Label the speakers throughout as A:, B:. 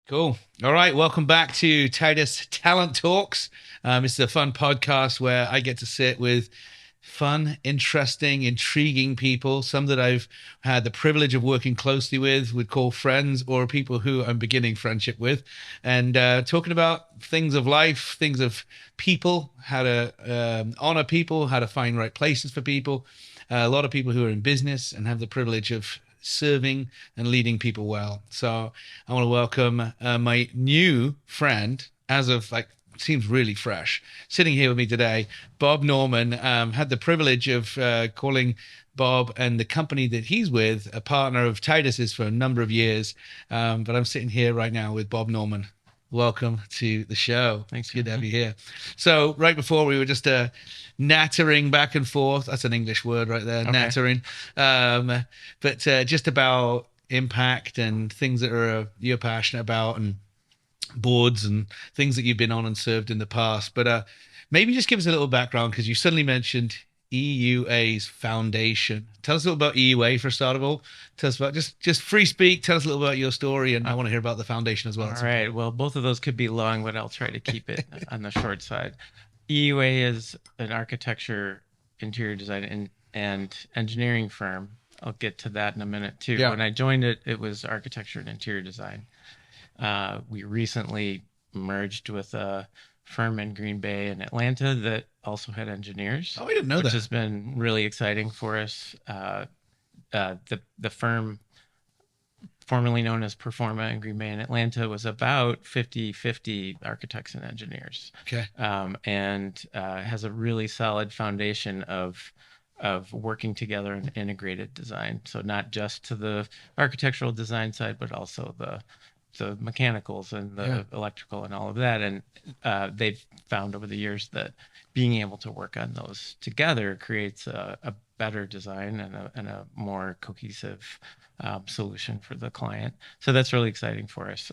A: Cool. All right. Welcome back to Titus Talent Talks. This is a fun podcast where I get to sit with fun, interesting, intriguing people, some that I've had the privilege of working closely with, would call friends, or people who I'm beginning friendship with, and talking about things of life, things of people, how to honor people, how to find right places for people. A lot of people who are in business and have the privilege of serving and leading people well. So I want to welcome my new friend, as of like, seems really fresh, sitting here with me today, Bob Norman. Had the privilege of calling Bob and the company that he's with a partner of Titus's for a number of years. But I'm sitting here right now with Bob Norman. Welcome to the show.
B: Thanks.
A: Good to have you here. So right before we were just nattering back and forth. That's an English word right there,
B: Okay.
A: nattering. But just about impact and things that are you're passionate about, and boards and things that you've been on and served in the past. But maybe just give us a little background, because you suddenly mentioned EUA's foundation. Tell us a little about EUA for a start of all. Tell us about just free speak. Tell us a little about your story, and I want to hear about the foundation as well.
B: All right. Well, both of those could be long, but I'll try to keep it on the short side. EUA is an architecture, interior design, and engineering firm. I'll get to that in a minute too.
A: Yeah.
B: When I joined it, it was architecture and interior design. We recently merged with a firm in Green Bay and Atlanta that also had engineers.
A: Oh, I didn't know
B: which
A: that.
B: has been really exciting for us. The firm, formerly known as Performa in Green Bay and Atlanta, was about 50-50 architects and engineers.
A: Okay.
B: And has a really solid foundation of working together in integrated design. So not just to the architectural design side, but also the mechanicals and the electrical and all of that. And they've found over the years that being able to work on those together creates a better design and a more cohesive solution for the client. So that's really exciting for us.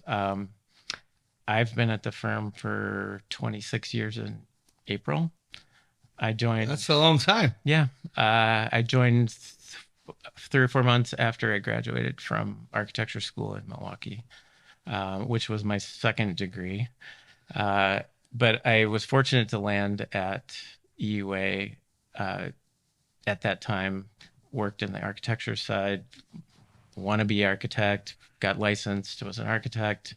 B: I've been at the firm for 26 years in April. I joined.
A: That's a long time.
B: Yeah. I joined 3 or 4 months after I graduated from architecture school in Milwaukee, which was my second degree. But I was fortunate to land at EUA at that time, worked in the architecture side, wannabe architect, got licensed, was an architect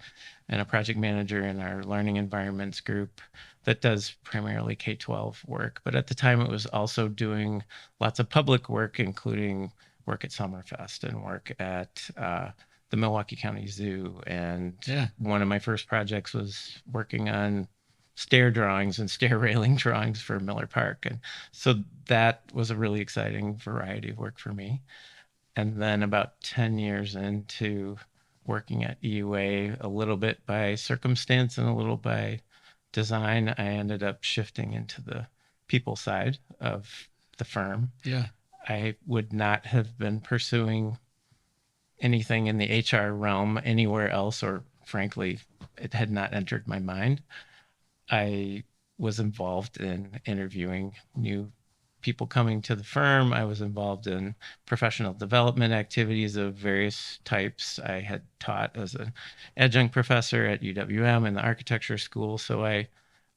B: and a project manager in our learning environments group that does primarily K-12 work. But at the time, it was also doing lots of public work, including work at Summerfest and work at the Milwaukee County Zoo. And one of my first projects was working on stair drawings and stair railing drawings for Miller Park. And so that was a really exciting variety of work for me. And then about 10 years into working at EUA, a little bit by circumstance and a little by design, I ended up shifting into the people side of the firm.
A: Yeah.
B: I would not have been pursuing anything in the HR realm anywhere else, or frankly, it had not entered my mind. I was involved in interviewing new people coming to the firm. I was involved in professional development activities of various types. I had taught as an adjunct professor at UWM in the architecture school. So I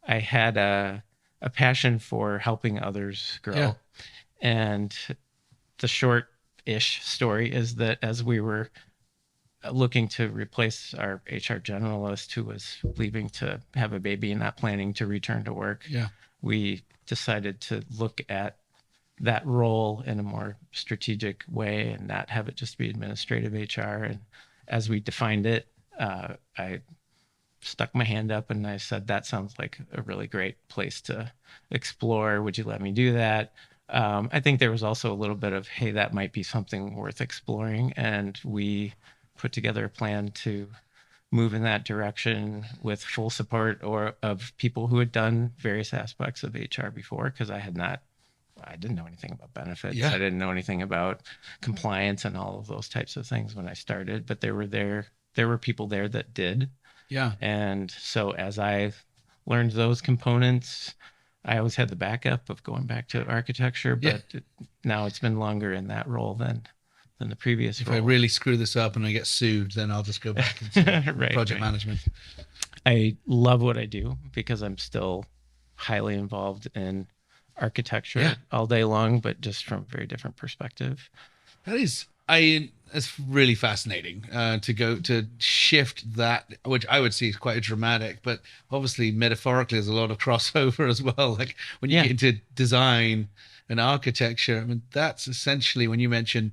B: had a passion for helping others grow.
A: Yeah.
B: And the short-ish story is that as we were looking to replace our HR generalist who was leaving to have a baby and not planning to return to work, we decided to look at that role in a more strategic way and not have it just be administrative HR. And as we defined it, I stuck my hand up and I said, that sounds like a really great place to explore. Would you let me do that? I think there was also a little bit of, hey, that might be something worth exploring. And we put together a plan to move in that direction with full support of people who had done various aspects of HR before, because I didn't know anything about benefits. I didn't know anything about compliance and all of those types of things when I started, but there were people there that did.
A: Yeah.
B: And so as I learned those components, I always had the backup of going back to architecture, but now it's been longer in that role than than the previous
A: If
B: role.
A: I really screw this up and I get sued, then I'll just go back into project management.
B: I love what I do because I'm still highly involved in architecture all day long, but just from a very different perspective.
A: It's really fascinating to shift that, which I would see is quite dramatic, but obviously metaphorically there's a lot of crossover as well. Like when you get into design and architecture, I mean, that's essentially when you mention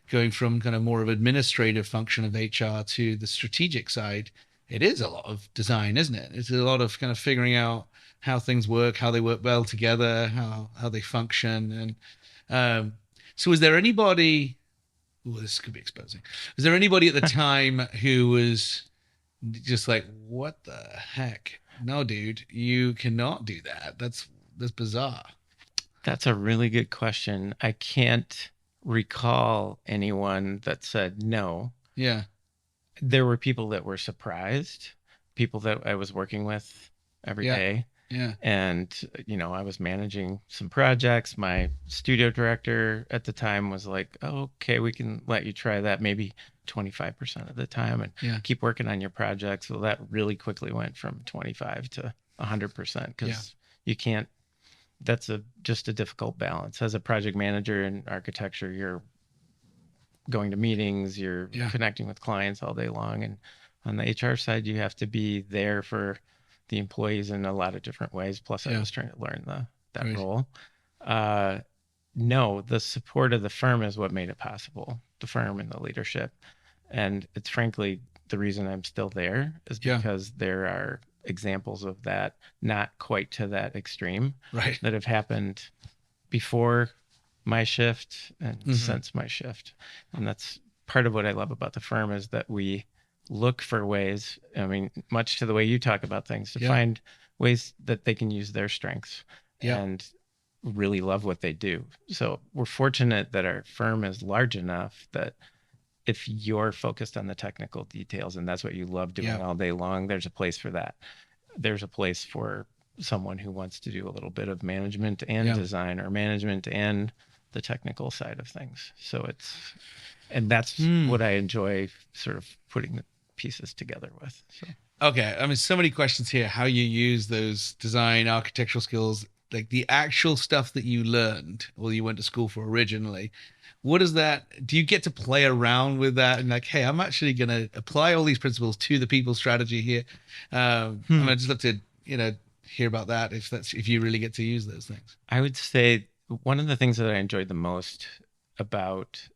A: going from kind of more of administrative function of HR to the strategic side, it is a lot of design, isn't it? It's a lot of kind of figuring out how things work, how they work well together, how they function. And so is there anybody, this could be exposing. Was there anybody at the time who was just like, what the heck? No, dude, you cannot do that. That's bizarre.
B: That's a really good question. I can't recall anyone that said no.
A: Yeah.
B: There were people that were surprised, people that I was working with every day.
A: Yeah.
B: And, I was managing some projects. My studio director at the time was like, oh, okay, we can let you try that maybe 25% of the time and keep working on your project. So that really quickly went from 25 to 100% because you can't, that's just a difficult balance. As a project manager in architecture, you're going to meetings, you're connecting with clients all day long. And on the HR side, you have to be there for the employees in a lot of different ways. Plus I was trying to learn that role. No, the support of the firm is what made it possible. The firm and the leadership. And it's frankly, the reason I'm still there is because there are examples of that, not quite to that extreme, that have happened before my shift and since my shift. And that's part of what I love about the firm is that we look for ways, I mean, much to the way you talk about things, to find ways that they can use their strengths and really love what they do. So we're fortunate that our firm is large enough that if you're focused on the technical details and that's what you love doing all day long, there's a place for that. There's a place for someone who wants to do a little bit of management and design, or management and the technical side of things. So that's what I enjoy sort of putting the pieces together with. So.
A: Okay. I mean, so many questions here, how you use those design architectural skills, like the actual stuff that you learned or you went to school for originally. What is that? Do you get to play around with that and like, hey, I'm actually going to apply all these principles to the people strategy here? I'd just love to, hear about that if you really get to use those things.
B: I would say one of the things that I enjoyed the most about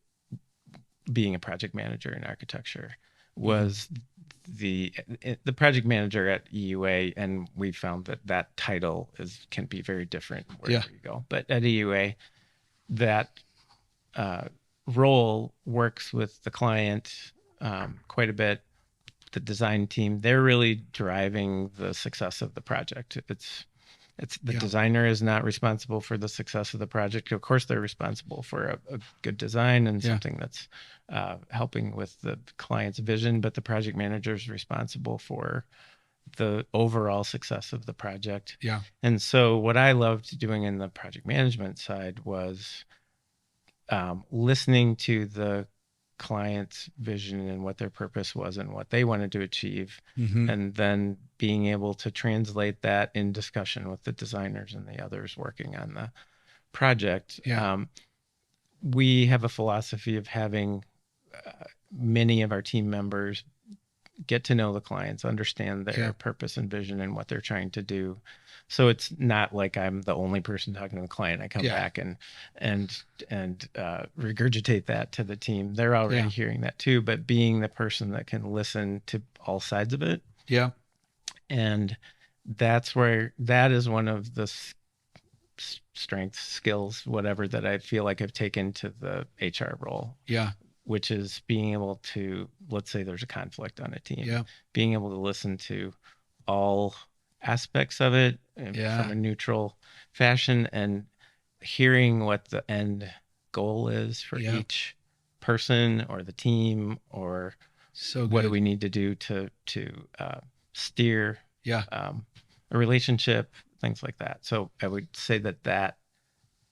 B: being a project manager in architecture was the project manager at EUA, and we found that title can be very different wherever you go. But at EUA, that role works with the client quite a bit. The design team, they're really driving the success of the project. It's the designer is not responsible for the success of the project. Of course, they're responsible for a good design and something that's helping with the client's vision, but the project manager is responsible for the overall success of the project.
A: Yeah.
B: And so what I loved doing in the project management side was listening to the client's vision and what their purpose was and what they wanted to achieve, and then being able to translate that in discussion with the designers and the others working on the project. We have a philosophy of having many of our team members get to know the clients, understand their purpose and vision and what they're trying to do. So it's not like I'm the only person talking to the client. I come back and regurgitate that to the team. They're already hearing that too, but being the person that can listen to all sides of it.
A: Yeah.
B: And that is one of the strengths, skills, whatever, that I feel like I've taken to the HR role.
A: Yeah.
B: Which is being able to, let's say there's a conflict on a team, being able to listen to all aspects of it from a neutral fashion and hearing what the end goal is for each person or the team, or what do we need to do to steer a relationship, things like that. So I would say that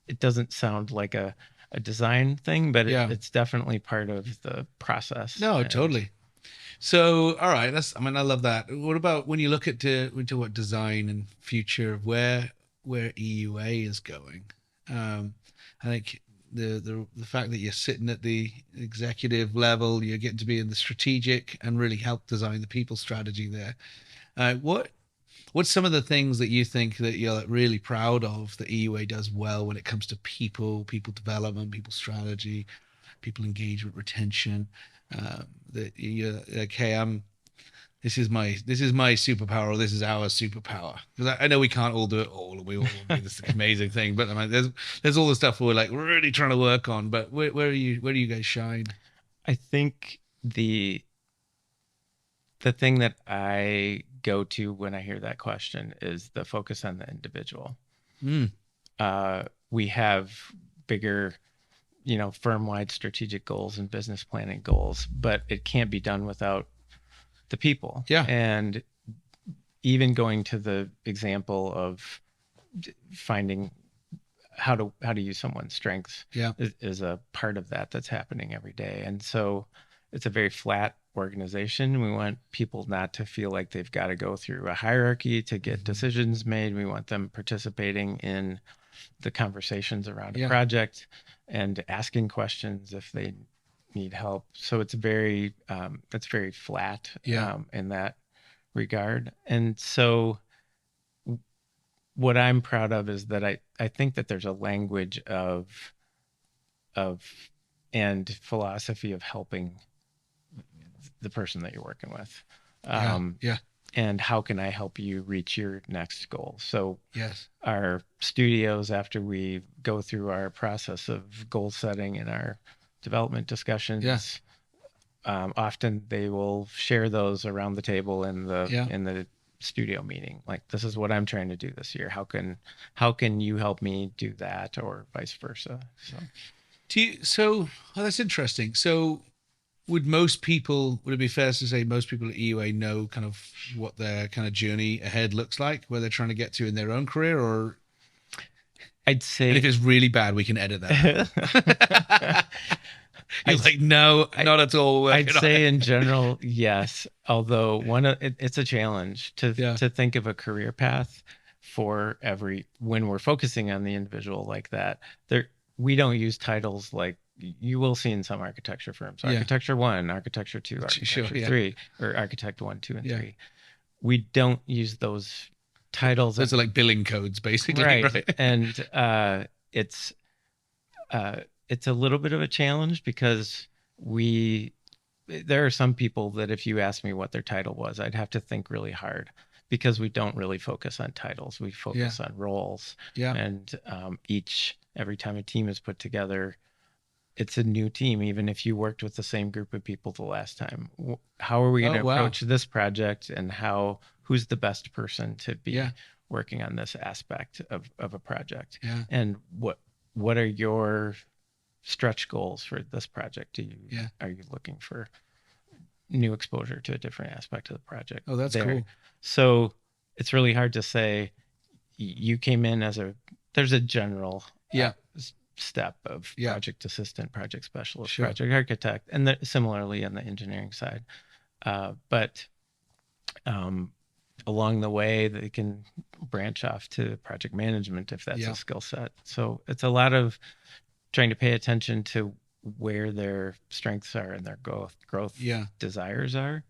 B: it doesn't sound like a a design thing, but
A: Yeah.
B: it's definitely part of the process.
A: No,
B: And
A: totally. So, all right, I mean, I love that. What about when you look at into what design and future of where EUA is going? I think the fact that you're sitting at the executive level, you're getting to be in the strategic and really help design the people strategy there. What's some of the things that you think that you're like really proud of that EUA does well when it comes to people development, people strategy, people engagement, retention? That you're like, hey, this is my superpower, or this is our superpower. Because I know we can't all do it all, and we all want to be this amazing thing. But I mean, there's all the stuff we're like really trying to work on. But where do you guys shine?
B: I think the thing that I go to when I hear that question is the focus on the individual.
A: Mm,
B: We have bigger, firm-wide strategic goals and business planning goals, but it can't be done without the people.
A: yeah,
B: And even going to the example of finding how to use someone's strengths
A: yeah,
B: is a part of that that's happening every day. And so it's a very flat organization. We want people not to feel like they've got to go through a hierarchy to get decisions made. We want them participating in the conversations around a
A: yeah,
B: project and asking questions if they need help. So it's very flat
A: yeah,
B: in that regard. And so what I'm proud of is that I think that there's a language of and philosophy of helping the person that you're working with.
A: yeah, yeah,
B: And how can I help you reach your next goal? So
A: yes,
B: our studios, after we go through our process of goal setting and our development discussions,
A: yeah,
B: often they will share those around the table in
A: yeah.
B: the studio meeting. Like, this is what I'm trying to do this year. How can you help me do that, or vice versa? So
A: That's interesting. So would it be fair to say most people at EUA know kind of what their kind of journey ahead looks like, where they're trying to get to in their own career, or
B: I'd
A: and if
B: say
A: it's really bad, we can edit that. You're
B: I'd
A: like, no,
B: I,
A: not at all. We're
B: I'd
A: working on
B: say
A: it.
B: in general, yes. Although it's a challenge
A: Yeah,
B: to think of a career path for when we're focusing on the individual like that. We don't use titles like you will see in some architecture firms:
A: yeah,
B: architecture 1, architecture 2,
A: sure,
B: architecture
A: yeah,
B: 3, or architect 1, 2, and
A: yeah.
B: 3. We don't use those titles,
A: Those are like billing codes, basically,
B: right.
A: right?
B: And it's uh, it's a little bit of a challenge because there are some people that if you ask me what their title was, I'd have to think really hard, because we don't really focus on titles. We
A: Yeah,
B: focus on roles.
A: yeah.
B: And every time a team is put together, it's a new team. Even if you worked with the same group of people the last time, how are we going
A: Oh,
B: to
A: wow.
B: approach this project, and who's the best person to
A: Yeah,
B: be working on this aspect of a project?
A: yeah,
B: And what are your stretch goals for this project?
A: yeah.
B: Are you looking for new exposure to a different aspect of the project
A: Oh, that's
B: there?
A: cool.
B: So it's really hard to say. You came in there's a general
A: Yeah,
B: step of
A: yeah,
B: project assistant, project specialist,
A: sure.
B: project architect, and similarly on the engineering side. But along the way, they can branch off to project management if that's
A: Yeah,
B: a skill set. So it's a lot of trying to pay attention to where their strengths are and their growth
A: yeah.
B: desires are,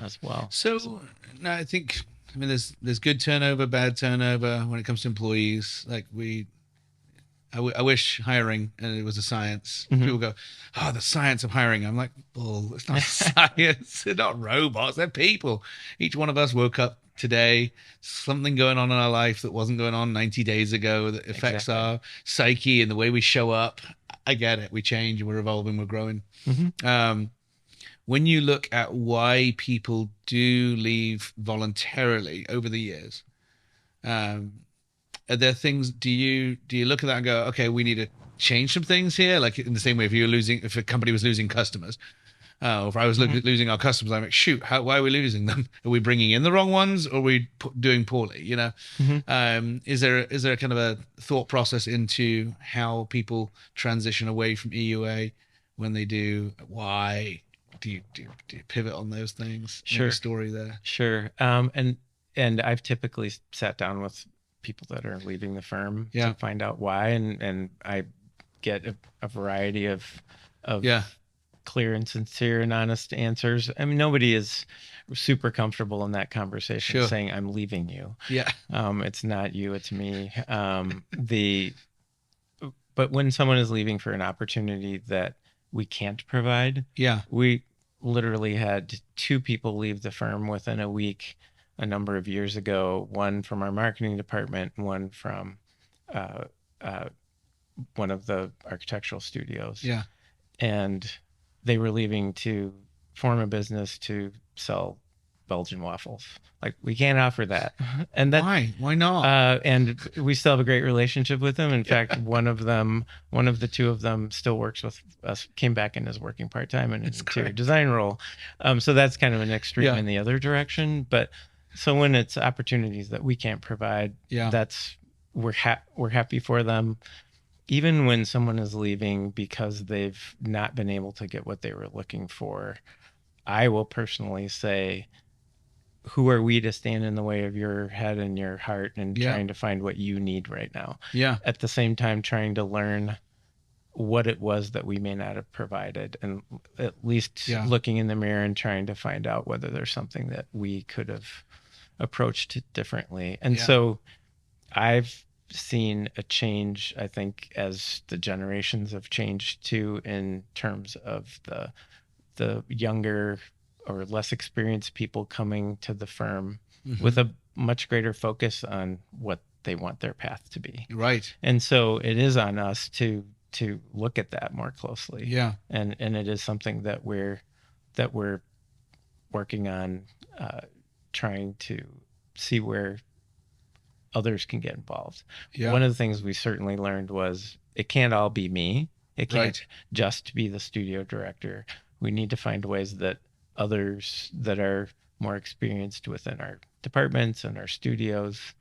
B: as well.
A: So no, I mean, there's good turnover, bad turnover when it comes to employees. Like I wish hiring and it was a science.
B: Mhm.
A: People go, oh, the science of hiring. I'm like, bull. It's not science. They're not robots. They're people. Each one of us woke up today, something going on in our life that wasn't going on 90 days ago that affects
B: Exactly.
A: our psyche and the way we show up. I get it. We change and we're evolving. We're growing.
B: Mhm.
A: When you look at why people do leave voluntarily over the years, um, are there things? Do you look at that and go, okay, we need to change some things here? Like in the same way, if a company was losing customers, If I was losing our customers, I'm like, shoot, why are we losing them? Are we bringing in the wrong ones, or are we doing poorly? Is there a kind of a thought process into how people transition away from EUA when they do? Why do you pivot on those things?
B: Sure.
A: Make a story there.
B: Sure. And I've typically sat down with people that are leaving the firm to find out why, and I get a variety of clear and sincere and honest answers. I mean, nobody is super comfortable in that conversation saying, I'm leaving you.
A: Yeah.
B: It's not you, it's me. But when someone is leaving for an opportunity that we can't provide, we literally had 2 people leave the firm within a week a number of years ago, one from our marketing department, one from one of the architectural studios.
A: Yeah.
B: And they were leaving to form a business to sell Belgian waffles. Like, we can't offer that. And that,
A: why not?
B: And we still have a great relationship with them. In fact, one of the 2 of them still works with us, came back in as working part-time in an interior design role. So that's kind of an extreme in the other direction. But so when it's opportunities that we can't provide, we're happy for them. Even when someone is leaving because they've not been able to get what they were looking for, I will personally say, who are we to stand in the way of your head and your heart and trying to find what you need right now? Yeah. At the same time, trying to learn what it was that we may not have provided, and at least looking in the mirror and trying to find out whether there's something that we could have approached differently. And so I've seen a change, I think, as the generations have changed too, in terms of the younger or less experienced people coming to the firm with a much greater focus on what they want their path to be. Right. And so it is on us to look at that more closely. Yeah. And it is something that we're working on, trying to see where others can get involved. Yeah. One of the things we certainly learned was it can't all be me. It can't just be the studio director. We need to find ways that others that are more experienced within our departments and our studios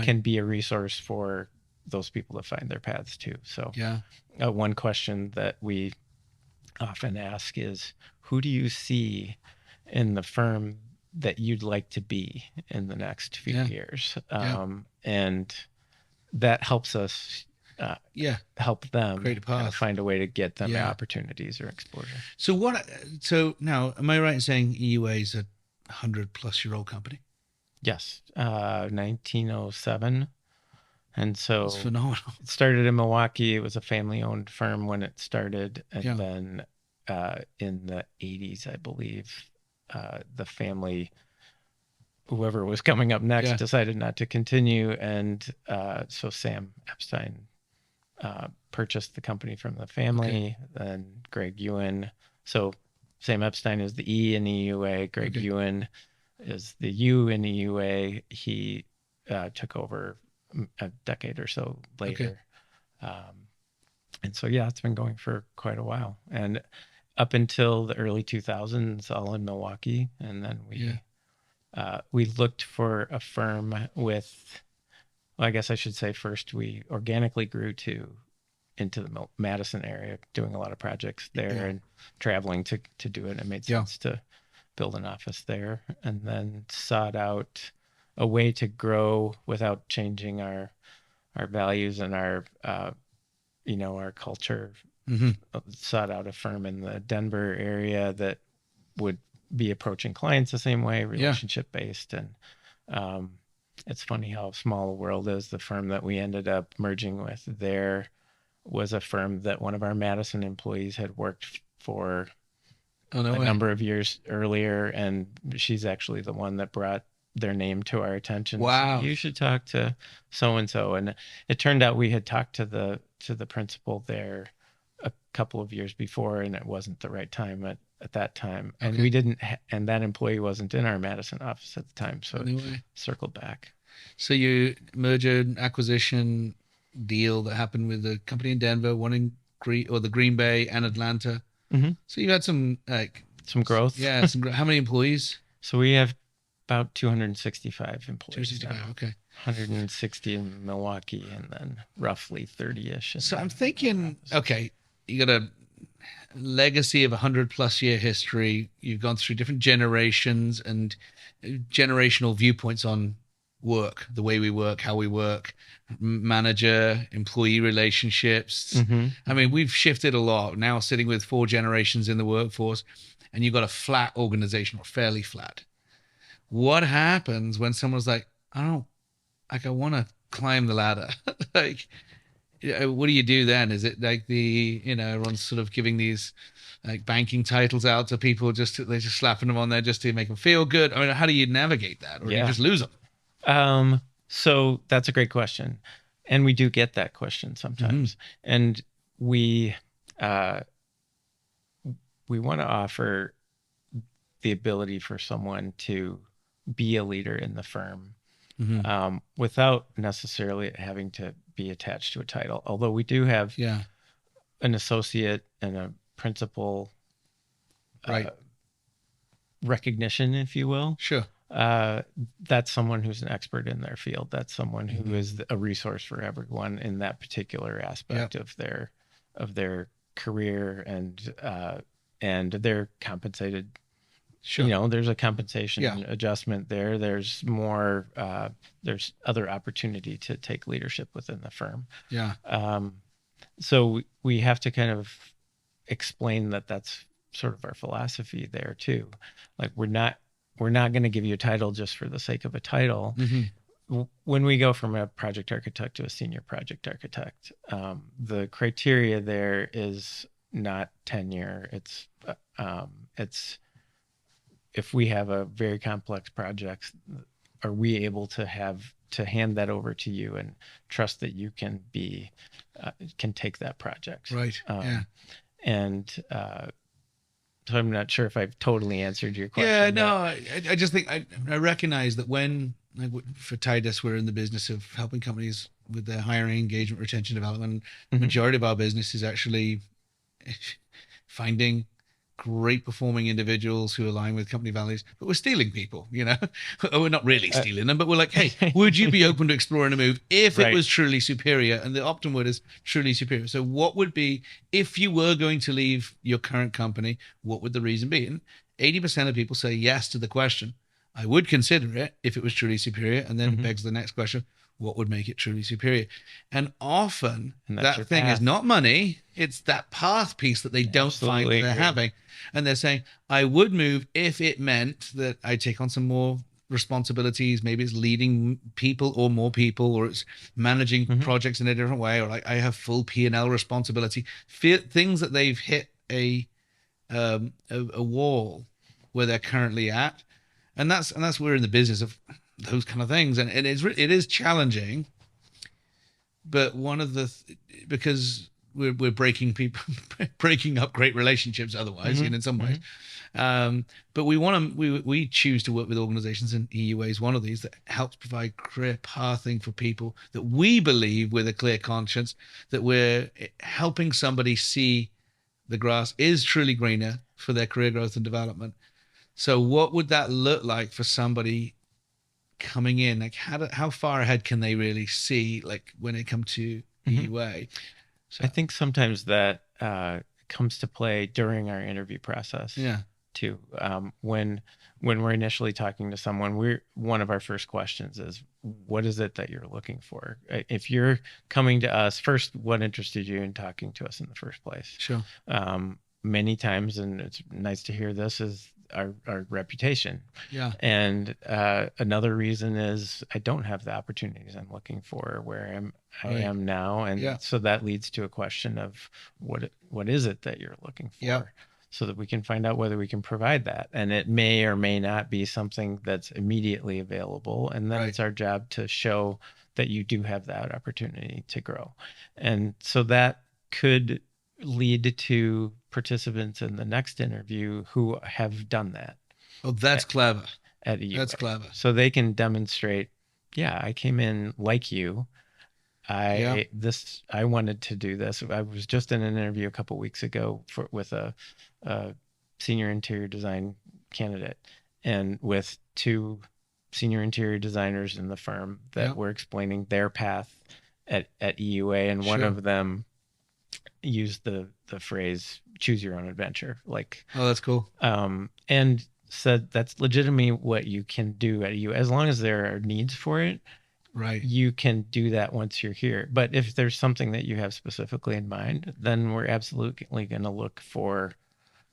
B: can be a resource for those people to find their paths too. So one question that we often ask is, who do you see in the firm that you'd like to be in the next few years? And that helps us help them find a way to get them opportunities or exposure.
A: So now, am I right in saying EUA is a 100-plus-year-old company?
B: Yes, 1907. And so
A: it's phenomenal.
B: It started in Milwaukee. It was a family-owned firm when it started. And then in the 80s, I believe, the family, whoever was coming up next, decided not to continue. And so Sam Epstein purchased the company from the family, and Greg Uhen. So Sam Epstein is the E in EUA. Greg Uhen is the U in EUA. He took over a decade or so later. And so, it's been going for quite a while. And up until the early 2000s, all in Milwaukee. And then we looked for a firm with, well, I guess I should say first, we organically grew into the Madison area, doing a lot of projects there and traveling to do it. It made sense to build an office there, and then sought out a way to grow without changing our values and our culture. Sought out a firm in the Denver area that would be approaching clients the same way, relationship based. And it's funny how small a world is. The firm that we ended up merging with there was a firm that one of our Madison employees had worked for a number of years earlier, and she's actually the one that brought their name to our attention. Wow. So you should talk to so-and-so. And it turned out we had talked to the principal there a couple of years before, and it wasn't the right time at that time. And we didn't, and that employee wasn't in our Madison office at the time. So it circled back.
A: So you merger acquisition deal that happened with a company in Denver, one in the Green Bay and Atlanta. So you had some
B: some growth.
A: Yeah. How many employees?
B: So we have about 265 employees
A: 265.
B: now.
A: Okay.
B: 160 in Milwaukee, and then roughly 30-ish.
A: So I'm thinking, okay, you got a legacy of 100+ year history. You've gone through different generations and generational viewpoints on work, the way we work, how we work, manager, employee relationships.
B: Mm-hmm.
A: I mean, we've shifted a lot now, sitting with 4 generations in the workforce, and you've got a flat organization, or fairly flat. What happens when someone's like, I want to climb the ladder? Like, what do you do then? Is it like everyone's sort of giving these like banking titles out to people, they're just slapping them on there just to make them feel good? I mean, how do you navigate that, or do you just lose them?
B: So that's a great question, and we do get that question sometimes, and we want to offer the ability for someone to be a leader in the firm without necessarily having to be attached to a title. Although we do have an associate and a principal recognition, if you will.
A: Sure.
B: That's someone who's an expert in their field. That's someone who is a resource for everyone in that particular aspect of their career, and they're compensated. Sure. There's a compensation adjustment there. There's more, there's other opportunity to take leadership within the firm.
A: Yeah.
B: So we have to kind of explain that that's sort of our philosophy there too. Like, we're not going to give you a title just for the sake of a title. When we go from a project architect to a senior project architect, the criteria there is not tenure. It's if we have a very complex project, are we able to hand that over to you and trust that you can take that project?
A: Right.
B: And so I'm not sure if I've totally answered your question.
A: Yeah, no, I just think I recognize that when, like, for Titus, we're in the business of helping companies with their hiring, engagement, retention, development. The majority of our business is actually finding great performing individuals who align with company values, but we're stealing people, we're not really stealing them, but we're like, hey, would you be open to exploring a move if it was truly superior? And the optimum word is truly superior. So what would be, if you were going to leave your current company, what would the reason be? And 80% of people say yes to the question, I would consider it if it was truly superior. And then it begs the next question, what would make it truly superior? And often that thing is not money. It's that path piece that they don't find they're having. And they're saying, I would move if it meant that I take on some more responsibilities. Maybe it's leading people or more people, or it's managing projects in a different way, or like I have full P&L responsibility. Things that they've hit a wall where they're currently at. And that's we're in the business of those kind of things, and it is challenging, but one of because we're breaking up great relationships otherwise, in some ways, but we choose to work with organizations, and EUAs one of these, that helps provide career pathing for people that we believe, with a clear conscience, that we're helping somebody see the grass is truly greener for their career growth and development. So what would that look like for somebody coming in? Like, how far ahead can they really see, like, when it comes to EUA? So
B: I think sometimes that comes to play during our interview process. Too. When we're initially talking to someone, one of our first questions is, what is it that you're looking for? If you're coming to us first, what interested you in talking to us in the first place?
A: Sure.
B: Many times, and it's nice to hear this, is our reputation.
A: Yeah.
B: And another reason is I don't have the opportunities I'm looking for where I am now. And so that leads to a question of what is it that you're looking for? So that we can find out whether we can provide that. And it may or may not be something that's immediately available. And then it's our job to show that you do have that opportunity to grow. And so that could lead to participants in the next interview who have done that.
A: Oh, that's clever.
B: At EUA.
A: That's clever.
B: So they can demonstrate, I came in like you. I wanted to do this. I was just in an interview a couple of weeks ago with a senior interior design candidate, and with two senior interior designers in the firm that were explaining their path at EUA, and one of them used the phrase "choose your own adventure," like,
A: Oh, that's cool.
B: And said that's legitimately what you can do at EUA as long as there are needs for it.
A: Right.
B: You can do that once you're here. But if there's something that you have specifically in mind, then we're absolutely going to look for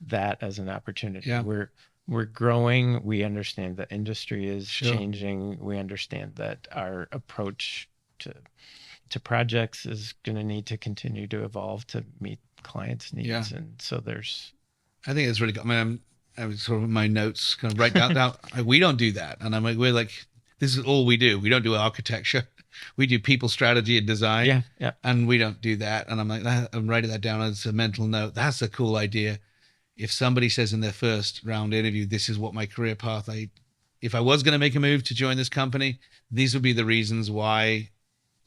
B: that as an opportunity.
A: Yeah.
B: We're growing. We understand the industry is changing. We understand that our approach to projects is going to need to continue to evolve to meet clients' needs.
A: Yeah.
B: And so
A: I think it's really good. I mean, I was sort of in my notes kind of write down. We don't do that, and I'm like, we're like, this is all we do. We don't do architecture. We do people strategy and design.
B: Yeah.
A: And we don't do that. And I'm like, I'm writing that down as a mental note. That's a cool idea. If somebody says in their first round interview, this is what my career path, if I was going to make a move to join this company, these would be the reasons why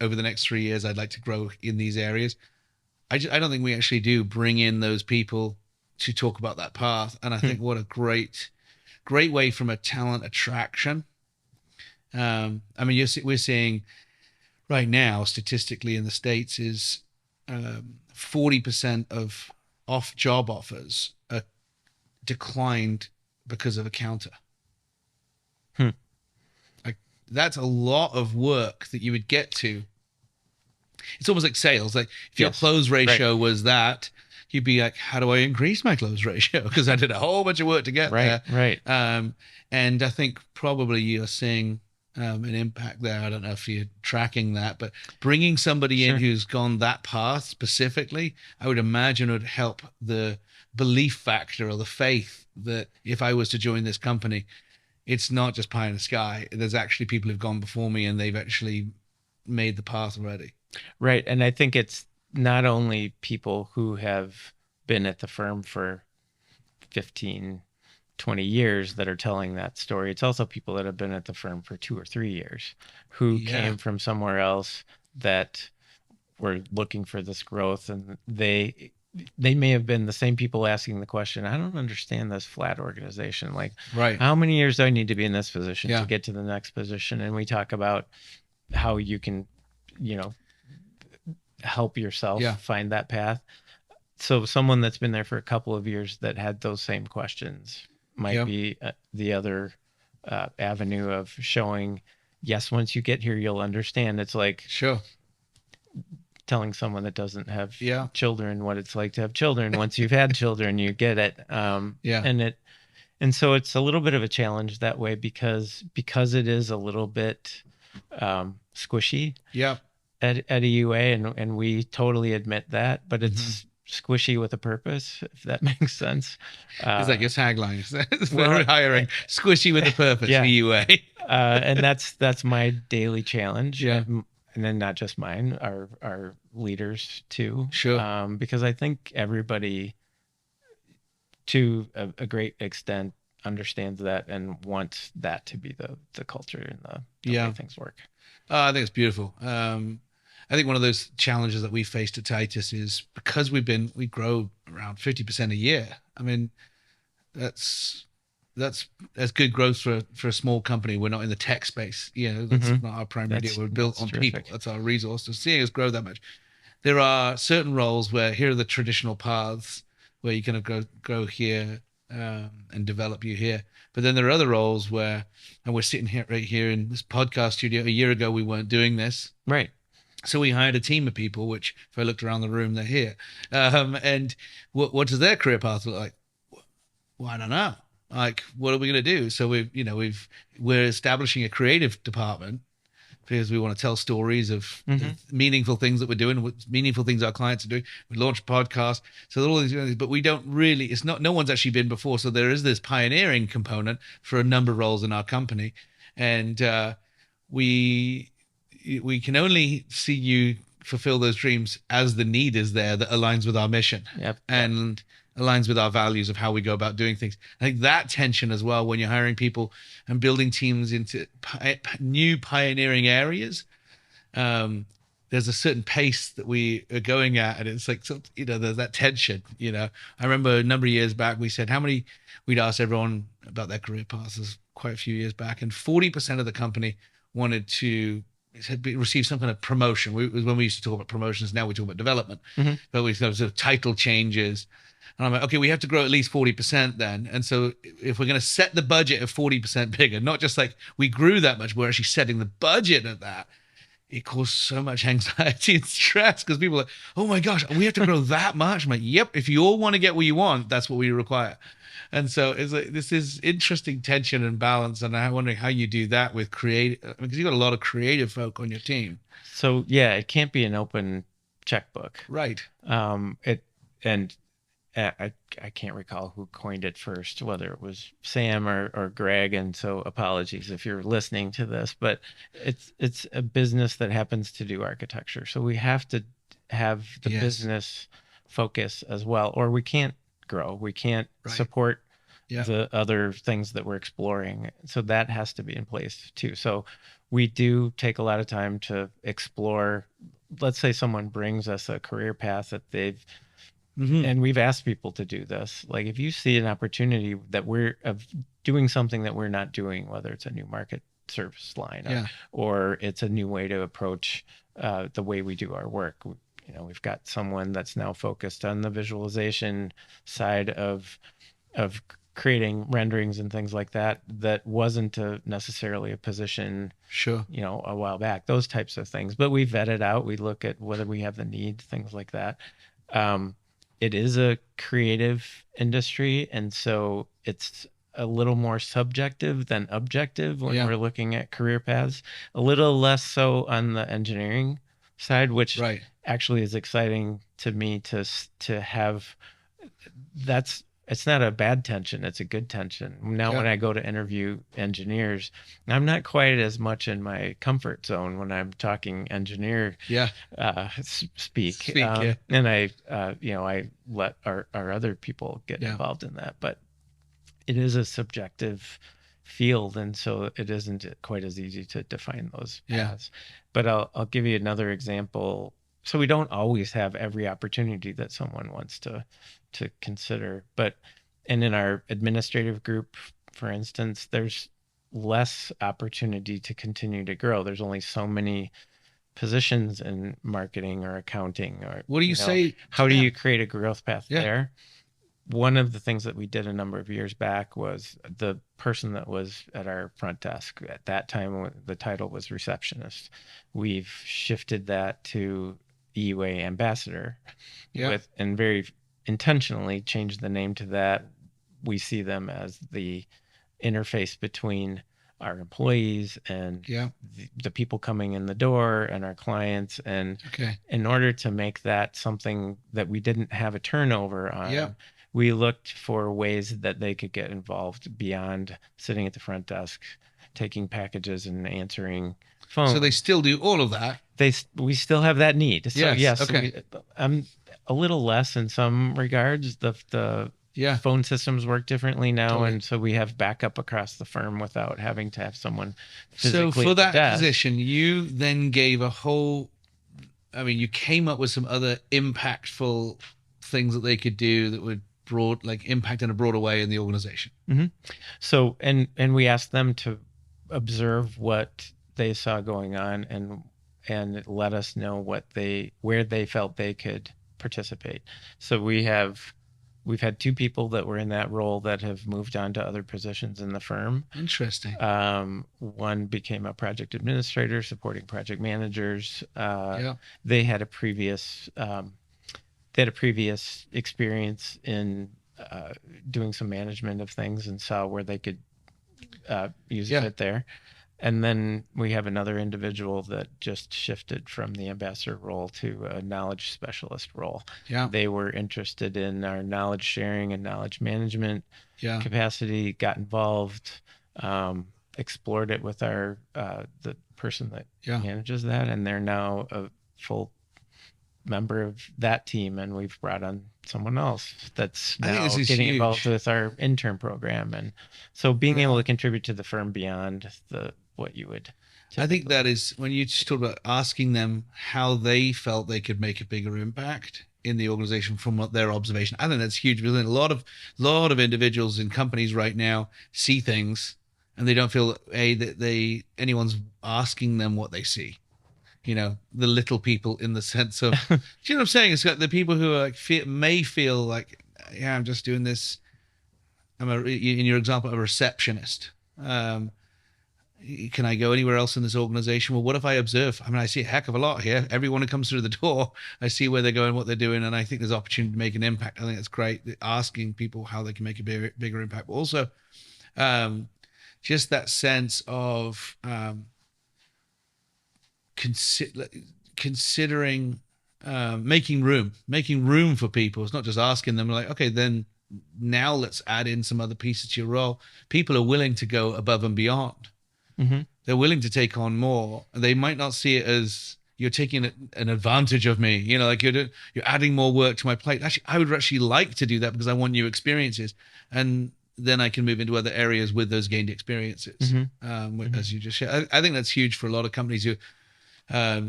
A: over the next 3 years, I'd like to grow in these areas. I don't think we actually do bring in those people to talk about that path. And I think what a great way from a talent attraction. I mean, we're seeing right now, statistically in the States, is 40% of job offers are declined because of a counter. Like, that's a lot of work that you would get to. It's almost like sales. Like, if your close ratio was that, you'd be like, how do I increase my close ratio? Because I did a whole bunch of work to get there.
B: Right.
A: And I think probably you're seeing an impact there. I don't know if you're tracking that, but bringing somebody in who's gone that path specifically, I would imagine would help the belief factor or the faith that if I was to join this company, it's not just pie in the sky. There's actually people who've gone before me and they've actually made the path already.
B: Right. And I think it's not only people who have been at the firm for 15, 20 years that are telling that story. It's also people that have been at the firm for 2 or 3 years who came from somewhere else that were looking for this growth. And they may have been the same people asking the question, I don't understand this flat organization. Like, how many years do I need to be in this position to get to the next position? And we talk about how you can, help yourself find that path. So someone that's been there for a couple of years that had those same questions might be the other avenue of showing, yes, once you get here, you'll understand. It's like telling someone that doesn't have children what it's like to have children. Once you've had children, you get it. And so it's a little bit of a challenge that way because it is a little bit squishy at EUA, and we totally admit that, but it's squishy with a purpose, if that makes sense.
A: It's like your tagline. We're hiring squishy with a purpose, EUA.
B: And that's my daily challenge. And then not just mine, our leaders too. Because I think everybody, to a great extent, understands that and wants that to be the culture and the way things work.
A: I think it's beautiful. I think one of those challenges that we faced at Titus is because we grow around 50% a year. I mean, that's good growth for a small company. We're not in the tech space. That's not our primary deal. We're built on people. That's our resource. So seeing us grow that much, there are certain roles where here are the traditional paths where you kind of grow here and develop you here. But then there are other roles where, and we're sitting here right here in this podcast studio. A year ago, we weren't doing this.
B: Right.
A: So we hired a team of people, which if I looked around the room, they're here. And what does their career path look like? Well, I don't know. Like, what are we going to do? So we're establishing a creative department because we want to tell stories of meaningful things that we're doing, meaningful things our clients are doing. We launched a podcast. So all these things, but we don't really, no one's actually been before. So there is this pioneering component for a number of roles in our company. And we can only see you fulfill those dreams as the need is there that aligns with our mission and aligns with our values of how we go about doing things. I think that tension as well, when you're hiring people and building teams into new pioneering areas, there's a certain pace that we are going at, and it's like, there's that tension. I remember a number of years back we said how many, we'd asked everyone about their career paths quite a few years back, and 40% of the company wanted to receive some kind of promotion. When we used to talk about promotions, now we talk about development. But we sort of title changes. And I'm like, okay, we have to grow at least 40% then. And so if we're going to set the budget at 40% bigger, not just like we grew that much, we're actually setting the budget at that. It caused so much anxiety and stress because people are like, oh my gosh, we have to grow that much. I'm like, yep, if you all want to get what you want, that's what we require. And so it's like, this is interesting tension and balance. And I'm wondering how you do that with creative, because you've got a lot of creative folk on your team.
B: So yeah, it can't be an open checkbook.
A: Right.
B: I can't recall who coined it first, whether it was Sam or Greg, and so apologies if you're listening to this, but it's a business that happens to do architecture. So we have to have the business focus as well, or we can't grow. We can't support the other things that we're exploring. So that has to be in place too. So we do take a lot of time to explore. Let's say someone brings us a career path that they've and we've asked people to do this. Like, if you see an opportunity that we're of doing something that we're not doing, whether it's a new market service line or it's a new way to approach the way we do our work. We've got someone that's now focused on the visualization side of creating renderings and things like that. That wasn't necessarily a position, a while back. Those types of things. But we vet it out. We look at whether we have the need, things like that. It is a creative industry, and so it's a little more subjective than objective when we're looking at career paths. A little less so on the engineering side, which actually is exciting to me to have. It's not a bad tension, it's a good tension. Now when I go to interview engineers, I'm not quite as much in my comfort zone when I'm talking engineer speak. And I let our other people get involved in that. But it is a subjective field, and so it isn't quite as easy to define those paths. But I'll give you another example. So we don't always have every opportunity that someone wants to consider, and in our administrative group, for instance, there's less opportunity to continue to grow. There's only so many positions in marketing or accounting, or
A: what do you say?
B: How do you create a growth path there? One of the things that we did a number of years back was the person that was at our front desk at that time, the title was receptionist. We've shifted that to EUA ambassador and very intentionally changed the name to that. We see them as the interface between our employees and the people coming in the door and our clients. And in order to make that something that we didn't have a turnover on, we looked for ways that they could get involved beyond sitting at the front desk, taking packages and answering phones.
A: So they still do all of that.
B: We still have that need. So I'm a little less in some regards. The phone systems work differently now, and so we have backup across the firm without having to have someone physically. So
A: for that position, you then gave you came up with some other impactful things that they could do that would impact in a broader way in the organization.
B: So and we asked them to observe what they saw going on and let us know where they felt they could participate. So we've had two people that were in that role that have moved on to other positions in the firm.
A: Interesting.
B: One became a project administrator supporting project managers. They had a previous experience in doing some management of things and saw where they could use it there. And then we have another individual that just shifted from the ambassador role to a knowledge specialist role. They were interested in our knowledge sharing and knowledge management capacity, got involved, explored it with the person that manages that, and they're now a full member of that team, and we've brought on someone else that's now getting involved with our intern program. And so being able to contribute to the firm beyond the what you would
A: I think
B: typically.
A: that is when you talk about asking them how they felt they could make a bigger impact in the organization from what their observation. I think that's huge because a lot of individuals in companies right now see things and they don't feel that anyone's asking them what they see. The little people in the sense of, do you know what I'm saying? It's got the people who are may feel like, yeah, I'm just doing this. In your example, a receptionist. Can I go anywhere else in this organization? Well, what if I observe? I mean, I see a heck of a lot here. Everyone who comes through the door, I see where they're going, what they're doing, and I think there's opportunity to make an impact. I think that's great. Asking people how they can make a bigger impact, but also just that sense of considering making room for people. It's not just asking them like, okay, then now let's add in some other pieces to your role. People are willing to go above and beyond.
B: Mm-hmm.
A: They're willing to take on more. They might not see it as you're taking an advantage of me. Like you're adding more work to my plate. Actually, I would actually like to do that because I want new experiences, and then I can move into other areas with those gained experiences.
B: Mm-hmm.
A: As you just shared, I think that's huge for a lot of companies who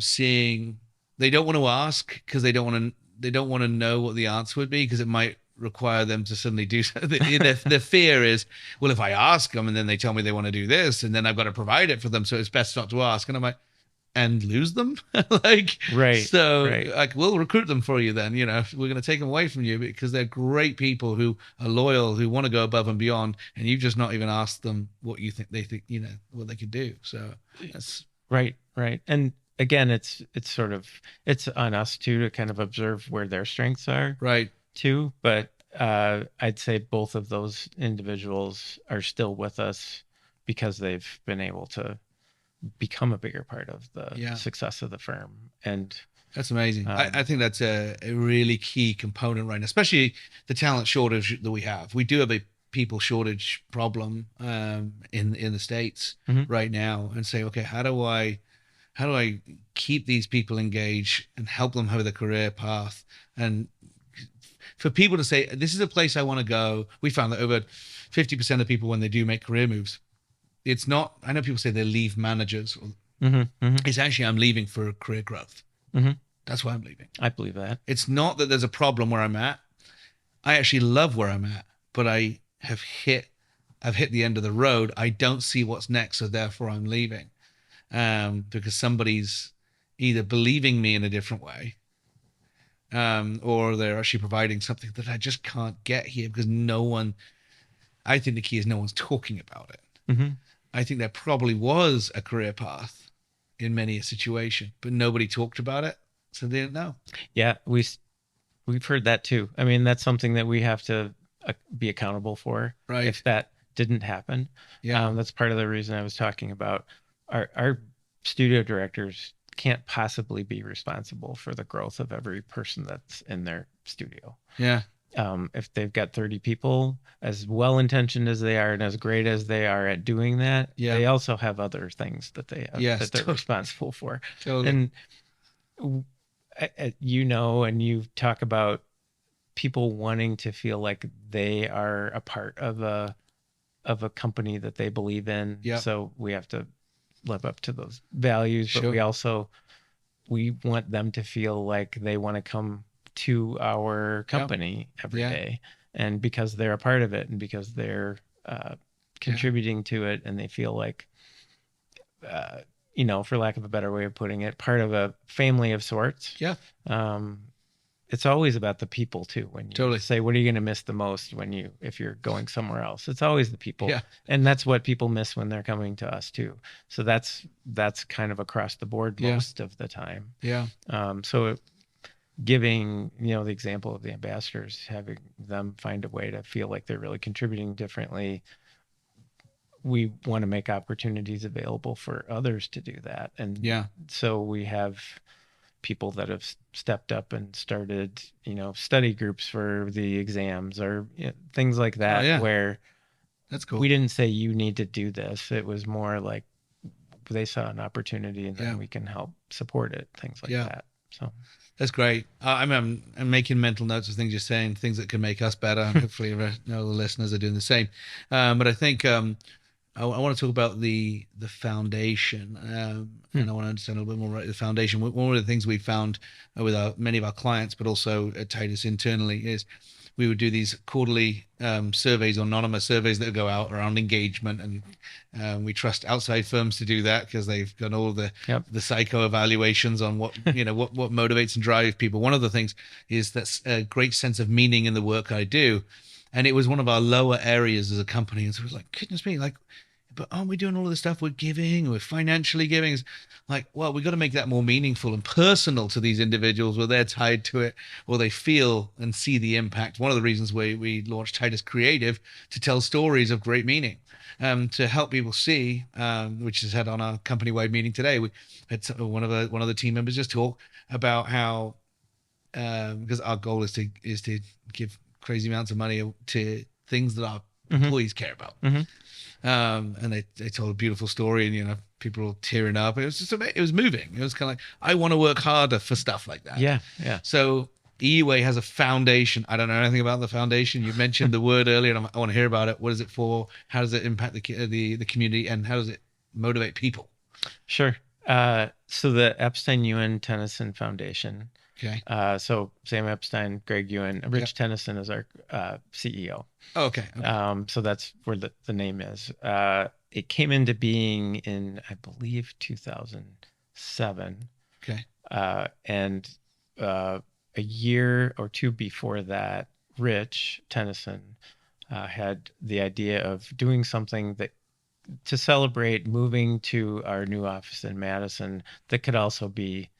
A: seeing they don't want to ask because they don't want to know what the answer would be because it might require them to suddenly do something. Their fear is, well, if I ask them and then they tell me they want to do this and then I've got to provide it for them, so it's best not to ask. And I'm like, and lose them?
B: Right.
A: We'll recruit them for you then. We're going to take them away from you because they're great people who are loyal, who want to go above and beyond, and you've just not even asked them what you think they think, what they could do. So that's
B: right. And again, it's on us too to kind of observe where their strengths are.
A: Right.
B: Too, but I'd say both of those individuals are still with us because they've been able to become a bigger part of the success of the firm. And
A: that's amazing. I think that's a really key component right now, especially the talent shortage that we have. We do have a people shortage problem in the States right now, and say, okay, how do I keep these people engaged and help them have a career path? And for people to say, this is a place I want to go. We found that over 50% of people, when they do make career moves, it's not, I know people say they leave managers. It's actually, I'm leaving for career growth. That's why I'm leaving.
B: I believe that.
A: It's not that there's a problem where I'm at. I actually love where I'm at, but I've hit the end of the road. I don't see what's next, so therefore I'm leaving. Because somebody's either believing me in a different way, or they're actually providing something that I just can't get here because I think the key is no one's talking about it. I think there probably was a career path in many a situation, but nobody talked about it, so they didn't know.
B: Yeah, we've heard that too. I mean, that's something that we have to be accountable for.
A: Right.
B: If that didn't happen.
A: Yeah.
B: That's part of the reason I was talking about our studio directors can't possibly be responsible for the growth of every person that's in their studio.
A: Yeah.
B: If they've got 30 people, as well-intentioned as they are and as great as they are at doing that, they also have other things that that they're responsible for.
A: Totally.
B: And and you talk about people wanting to feel like they are a part of a company that they believe in.
A: Yeah.
B: So we have to live up to those values, but we want them to feel like they want to come to our company every day, and because they're a part of it and because they're contributing to it, and they feel like for lack of a better way of putting it, part of a family of sorts. It's always about the people too. When you say, what are you going to miss the most if you're going somewhere else? It's always the people. And that's what people miss when they're coming to us too. So that's kind of across the board most of the time. So giving, the example of the ambassadors, having them find a way to feel like they're really contributing differently. We want to make opportunities available for others to do that. And so we have people that have stepped up and started, study groups for the exams or things like that, where
A: that's cool.
B: We didn't say you need to do this. It was more like they saw an opportunity and then we can help support it, things like that. So
A: that's great. I'm making mental notes of things you're saying, things that can make us better. And hopefully, the listeners are doing the same. But I think I want to talk about the foundation, and I want to understand a little bit more about the foundation. One of the things we found with many of our clients, but also at Titus internally, is we would do these quarterly surveys, anonymous surveys that go out around engagement, and we trust outside firms to do that because they've got all the psycho evaluations on what what motivates and drives people. One of the things is that's a great sense of meaning in the work I do, and it was one of our lower areas as a company, and so it was like, goodness me, like, but aren't we doing all of this stuff? We're giving, we're financially giving. It's like, well, we've got to make that more meaningful and personal to these individuals where they're tied to it or they feel and see the impact. One of the reasons we launched Titus Creative to tell stories of great meaning, to help people see, which is had on our company-wide meeting today. We had one of the team members just talk about how, because our goal is to give crazy amounts of money to things that our employees care about.
B: Mm-hmm.
A: And they told a beautiful story, and people were tearing up. It was just it was moving. It was kind of like, I want to work harder for stuff like that.
B: Yeah.
A: So EUA has a foundation. I don't know anything about the foundation. You mentioned the word earlier, and I want to hear about it. What is it for? How does it impact the community, and how does it motivate people?
B: Sure. So the Epstein, Uhen, Tennyson Foundation.
A: Okay.
B: So Sam Epstein, Greg Uhen, Rich Tennyson is our CEO.
A: Oh, okay.
B: So that's where the name is. It came into being in, I believe, 2007.
A: Okay.
B: And a year or two before that, Rich Tennyson had the idea of doing something to celebrate moving to our new office in Madison that could also be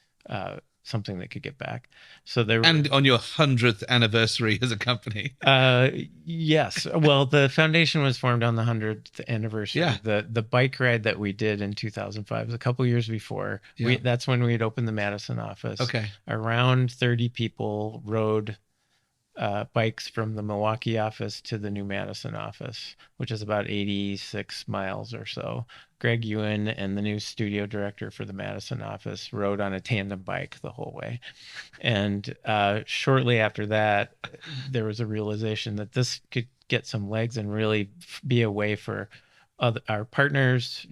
B: something that could get back. So
A: and on your 100th anniversary as a company.
B: Yes. Well, the foundation was formed on the 100th anniversary.
A: Yeah.
B: The bike ride that we did in 2005 was a couple years before.
A: Yeah.
B: That's when we had opened the Madison office.
A: Okay.
B: Around 30 people rode bikes from the Milwaukee office to the new Madison office, which is about 86 miles or so. Greg Uhen and the new studio director for the Madison office rode on a tandem bike the whole way. And shortly after that, there was a realization that this could get some legs and really be a way for our partners,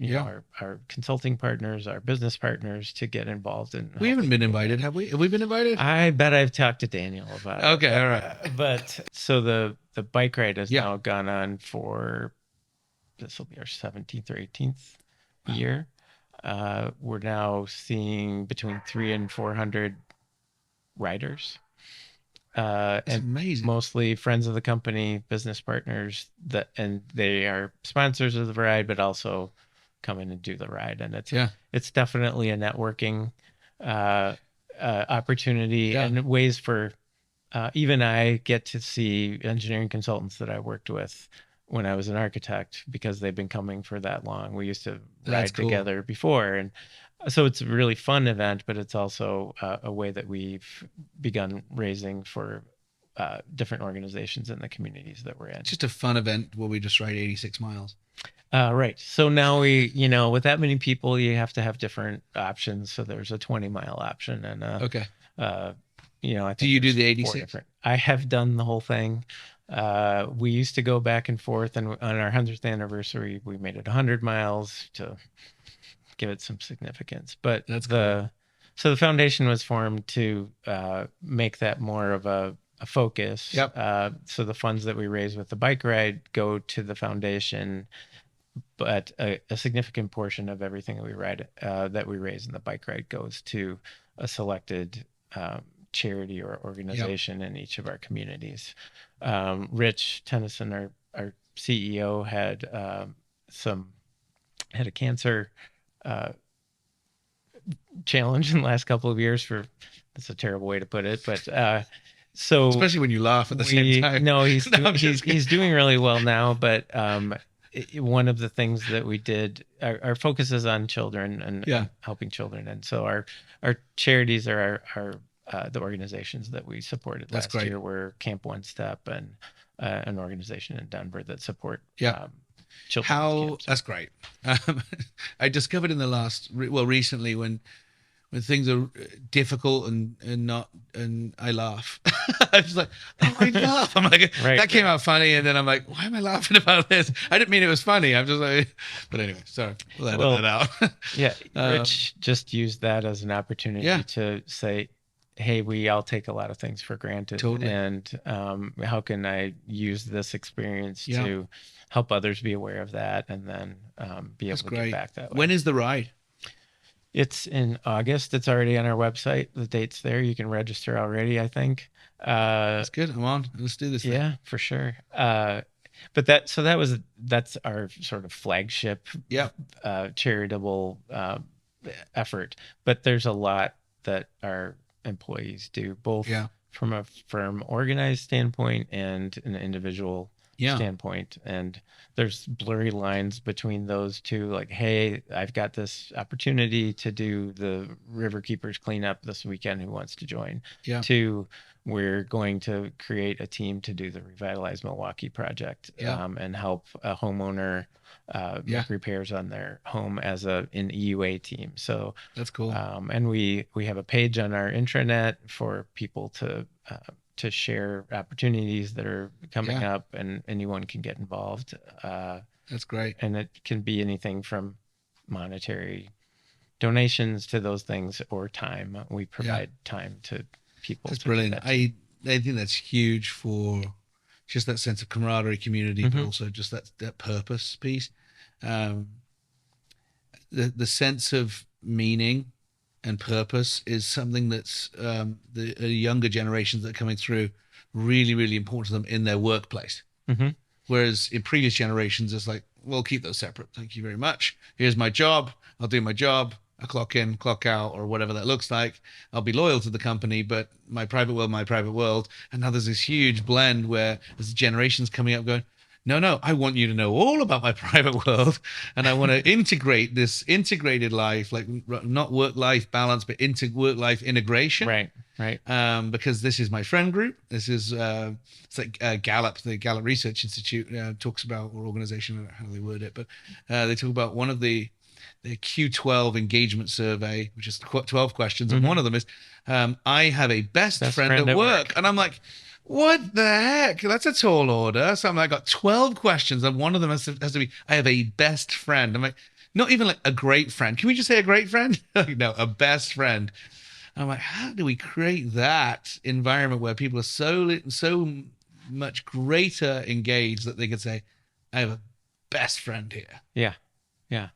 B: our consulting partners, our business partners to get involved in.
A: We haven't been invited, have we? Have we been invited?
B: I bet I've talked to Daniel about it.
A: Okay, all right.
B: But so the bike ride has now gone on for, this will be our 17th or 18th year. We're now seeing between 300 and 400 riders. And
A: amazing.
B: Mostly friends of the company, business partners, and they are sponsors of the ride, but also come in and do the ride. And it's definitely a networking opportunity and ways for even I get to see engineering consultants that I worked with when I was an architect because they've been coming for that long. We used to ride together before, and so it's a really fun event, but it's also a way that we've begun raising for different organizations in the communities that we're in.
A: Just a fun event where we just ride 86 miles.
B: Right. So now we, with that many people, you have to have different options. So there's a 20-mile option, and I think
A: do you do the 86?
B: I have done the whole thing. We used to go back and forth, and on our 100th anniversary, we made it 100 miles to give it some significance. But so the foundation was formed to make that more of a focus. So the funds that we raise with the bike ride go to the foundation, but a significant portion of everything that we raise in the bike ride goes to a selected charity or organization in each of our communities. Rich Tennyson, our CEO, had a cancer challenge in the last couple of years. That's a terrible way to put it, but so
A: especially when you laugh at the same time.
B: No, he's doing really well now. But one of the things that we did, our focus is on children and helping children, and so our charities are the organizations that we supported last year were Camp One Step and an organization in Denver that support children.
A: That's great. I discovered in the recently when when things are difficult and not, and I laugh. I was like, oh, I laugh. I'm like,
B: Right.
A: that came out funny, and then I'm like, why am I laughing about this? I didn't mean it was funny. I'm just like, but anyway, sorry, we'll edit
B: Well,
A: that out.
B: yeah,
A: um,
B: Rich just used that as an opportunity
A: yeah,
B: to say, hey, we all take a lot of things for granted.
A: totally.
B: And how can I use this experience
A: Yeah,
B: to help others be aware of that and then be
A: that's
B: able to give
A: great.
B: back that way?
A: When is the ride?
B: It's in August. It's already on our website. The date's there. You can register already, I think.
A: That's good. I'm on. Let's do this thing.
B: Yeah, for sure. But that's our sort of flagship
A: Yeah,
B: charitable effort. But there's a lot that our employees do, both
A: yeah,
B: from a firm organized standpoint and an individual
A: yeah,
B: standpoint. And there's blurry lines between those two. Like, hey, I've got this opportunity to do the River Keepers cleanup this weekend. Who wants to join?
A: yeah,
B: To we're going to create a team to do the Revitalize Milwaukee project
A: yeah,
B: and help a homeowner
A: yeah.
B: make repairs on their home as an EUA team. So,
A: That's cool.
B: and we have a page on our intranet for people to share opportunities that are coming
A: Yeah.
B: up, and anyone can get involved.
A: That's great.
B: And it can be anything from monetary donations to those things or time. We provide time to people.
A: That's
B: to do
A: brilliant.
B: that.
A: I think that's huge for just that sense of camaraderie, community, but
B: Mhm.
A: also just that purpose piece. Um, the sense of meaning and purpose is something that's the younger generations that are coming through really, really important to them in their workplace.
B: Mhm.
A: Whereas in previous generations, it's like, we'll keep those separate. Thank you very much. Here's my job. I'll do my job. I clock in, clock out, or whatever that looks like. I'll be loyal to the company, but my private world, my private world. And now there's this huge blend where there's generations coming up going, no, no, I want you to know all about my private world. And I want to integrate this integrated life, like not work-life balance, but into work-life integration.
B: Right. Right.
A: Because this is my friend group. This is it's like Gallup, the Gallup Research Institute talks about, or organization, I don't know how they word it, but they talk about one of the Q12 engagement survey, which is 12 questions, and one of them is, I have a best friend at work. And I'm like, what the heck? That's a tall order. So I got 12 questions, and one of them has to be, I have a best friend. I'm like, not even like a great friend. Can we just say a great friend? No, a best friend. I'm like, how do we create that environment where people are so much greater engaged that they can say, I have a best friend here.
B: Yeah. Yeah.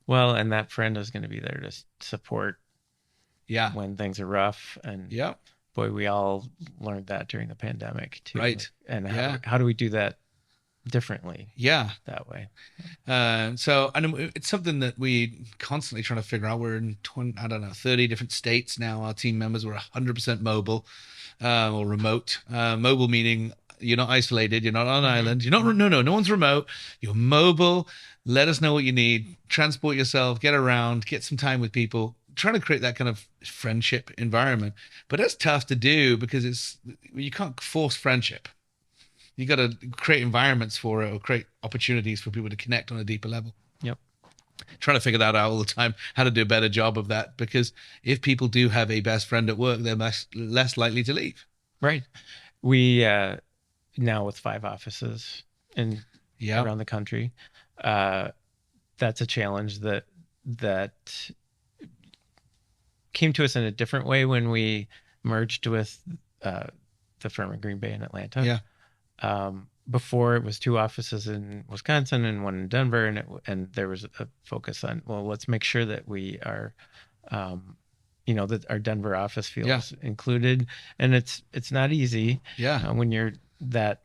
B: Well, and that friend is going to be there to support when things are rough. And boy, we all learned that during the pandemic too.
A: Right.
B: And how do we do that differently?
A: Yeah.
B: That way.
A: So, and it's something that we constantly trying to figure out. We're in 30 different states now. Our team members were 100% mobile or remote. Mobile meaning you're not isolated. You're not on an island. You're not, no one's remote. You're mobile. Let us know what you need. Transport yourself, get around, get some time with people. Trying to create that kind of friendship environment. But that's tough to do because you can't force friendship. You got to create environments for it, or create opportunities for people to connect on a deeper level.
B: Yep.
A: Trying to figure that out all the time, how to do a better job of that. Because if people do have a best friend at work, they're less likely to leave.
B: Right. We now with 5 offices around the country, that's a challenge that came to us in a different way when we merged with the firm in Green Bay and Atlanta.
A: Yeah.
B: Before it was 2 offices in Wisconsin and 1 in Denver, and there was a focus on, well, let's make sure that we are, that our Denver office feels included, and it's not easy. When you're that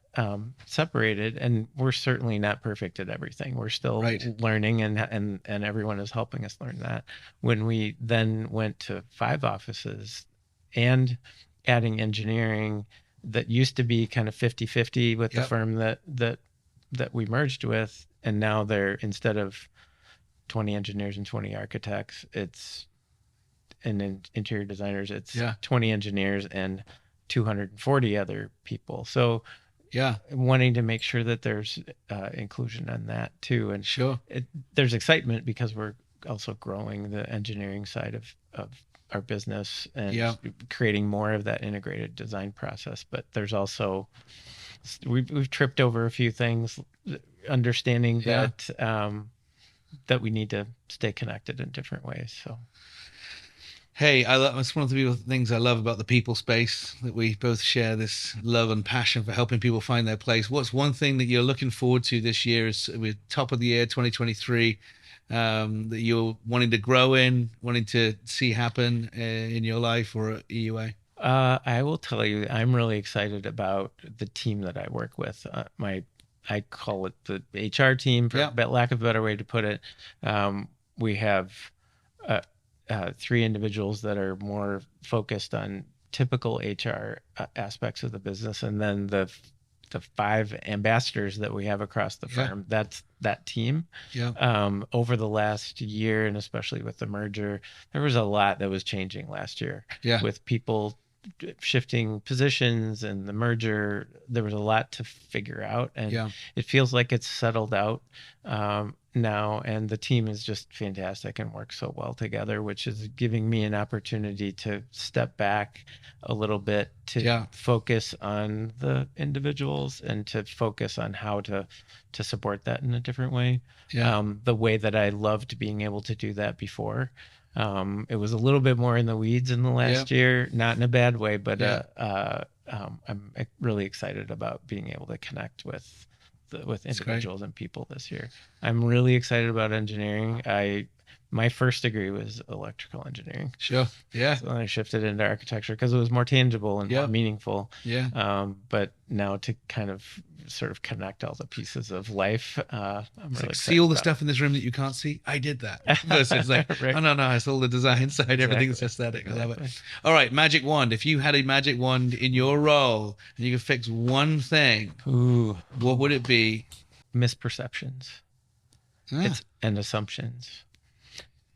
B: separated, and we're certainly not perfect at everything. We're still learning, and everyone is helping us learn that. When we then went to 5 offices and adding engineering, that used to be kind of 50-50 with the firm that we merged with, and now they're, instead of 20 engineers and 20 architects, and interior designers, it's 20 engineers and 240 other people. So wanting to make sure that there's inclusion on that too. And there's excitement because we're also growing the engineering side of our business and
A: Yeah.
B: creating more of that integrated design process. But there's also, we've tripped over a few things, understanding
A: Yeah.
B: that we need to stay connected in different ways. So,
A: Hey, I love, it's one of the things I love about the people space, that we both share this love and passion for helping people find their place. What's one thing that you're looking forward to this year, is with top of the year 2023, that you're wanting to grow in, wanting to see happen in your life or at EUA?
B: I will tell you, I'm really excited about the team that I work with. I call it the HR team, for
A: Yeah.
B: lack of a better way to put it. We have uh, 3 individuals that are more focused on typical HR aspects of the business, and then the 5 ambassadors that we have across the
A: Yeah.
B: firm. That's that team.
A: Yeah.
B: Over the last year, and especially with the merger, there was a lot that was changing last year.
A: Yeah.
B: With people shifting positions and the merger, there was a lot to figure out, and
A: Yeah.
B: it feels like it's settled out now, and the team is just fantastic and works so well together, which is giving me an opportunity to step back a little bit to
A: Yeah.
B: focus on the individuals and to focus on how to support that in a different way.
A: Yeah.
B: The way that I loved being able to do that before. It was a little bit more in the weeds in the last year, not in a bad way, but I'm really excited about being able to connect with individuals and people this year. I'm really excited about engineering. My first degree was electrical engineering.
A: Sure. Yeah.
B: So then I shifted into architecture because it was more tangible and more meaningful.
A: Yeah.
B: But now to kind of sort of connect all the pieces of life, I'm really excited.
A: See all the stuff in this room that you can't see? I did that. Versus like,
B: Right.
A: oh, no, it's all the design side. Everything's aesthetic. I love it. All right, magic wand. If you had a magic wand in your role and you could fix one thing, what would it be?
B: Misperceptions and assumptions.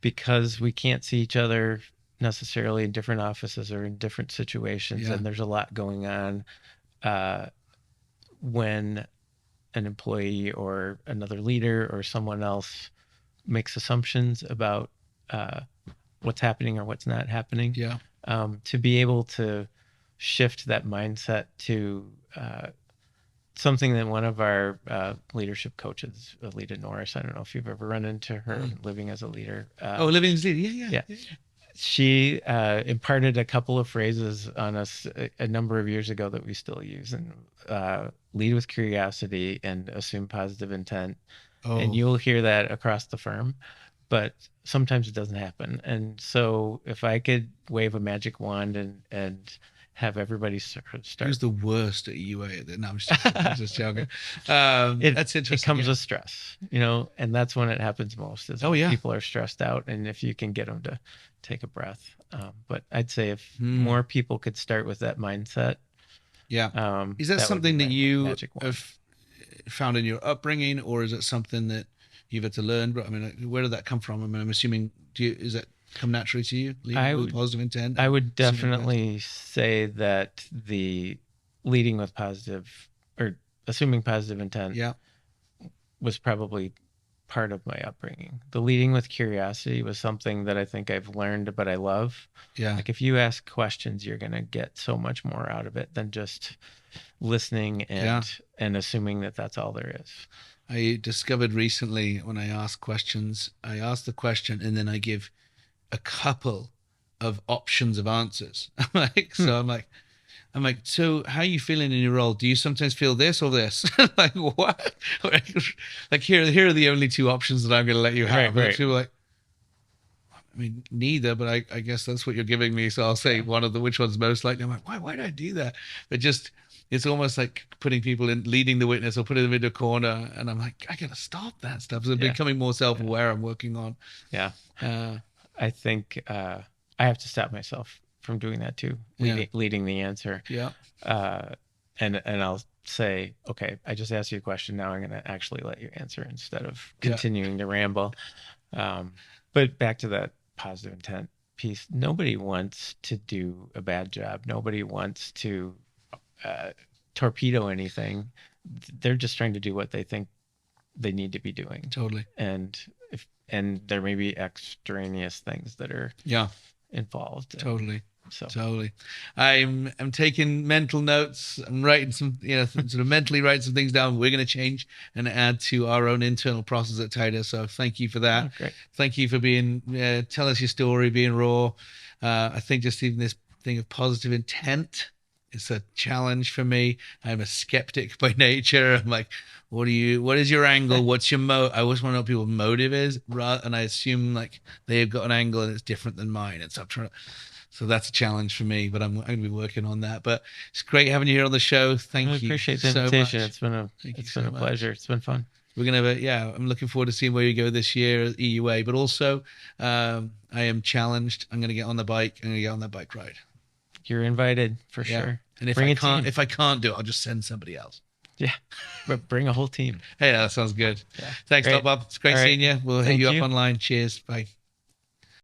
B: Because we can't see each other necessarily in different offices or in different situations, and there's a lot going on when an employee or another leader or someone else makes assumptions about what's happening or what's not happening. To be able to shift that mindset to something that one of our leadership coaches, Alita Norris, I don't know if you've ever run into her living as a leader.
A: Living as a leader. Yeah.
B: She imparted a couple of phrases on us a number of years ago that we still use, and lead with curiosity and assume positive intent. And you'll hear that across the firm, but sometimes it doesn't happen. And so if I could wave a magic wand and have everybody start.
A: Who's the worst at EUA? No, I'm just joking. That's interesting.
B: It comes with stress, and that's when it happens most. Is when people are stressed out, and if you can get them to take a breath. But I'd say if more people could start with that mindset.
A: Is that something that you have found in your upbringing, or is it something that you've had to learn? But I mean, where did that come from? I mean, I'm assuming, is that come naturally to you, leading with positive intent?
B: I would definitely say that the leading with positive or assuming positive intent was probably part of my upbringing. The leading with curiosity was something that I think I've learned, but I love. Like if you ask questions, you're going to get so much more out of it than just listening and assuming that that's all there is.
A: I discovered recently, when I ask questions, I ask the question and then I give a couple of options of answers. I'm like, so how are you feeling in your role? Do you sometimes feel this or this? Like, what? Like, here are the only 2 options that I'm going to let you have. Right. People are like, I mean, neither, but I guess that's what you're giving me. So I'll say one of which one's most likely. I'm like, why did I do that? But just, it's almost like putting people in, leading the witness or putting them into a corner. And I'm like, I got to stop that stuff. So I'm becoming more self-aware. I'm working on.
B: I think I have to stop myself from doing that too, leading the answer. And I'll say, okay, I just asked you a question. Now I'm going to actually let you answer instead of continuing to ramble. But back to that positive intent piece. Nobody wants to do a bad job. Nobody wants to torpedo anything. They're just trying to do what they think they need to be doing.
A: Totally.
B: And there may be extraneous things that are involved.
A: Totally.
B: So
A: Totally. I'm taking mental notes. I'm writing some, sort of mentally writing some things down. We're going to change and add to our own internal process at Titus. So thank you for that.
B: great.
A: Thank you for being, tell us your story, being raw. I think just even this thing of positive intent is a challenge for me. I'm a skeptic by nature. I'm like, what is your angle? What's your I always want to know what people's motive is. And I assume like they've got an angle and it's different than mine. And so I'm trying to, so that's a challenge for me, but I'm going to be working on that. But it's great having you here on the show. Thank you.
B: Appreciate the invitation. It's been a pleasure. It's been fun.
A: We're going to, I'm looking forward to seeing where you go this year at EUA, but also I am challenged. I'm going to get on the bike. I'm going to get on that bike ride.
B: You're invited for sure.
A: And if I can't do it, I'll just send somebody else.
B: Yeah, but bring a whole team.
A: Hey, that sounds good.
B: Yeah.
A: Thanks, Bob. It's great seeing you. We'll hit you up online. Cheers. Bye.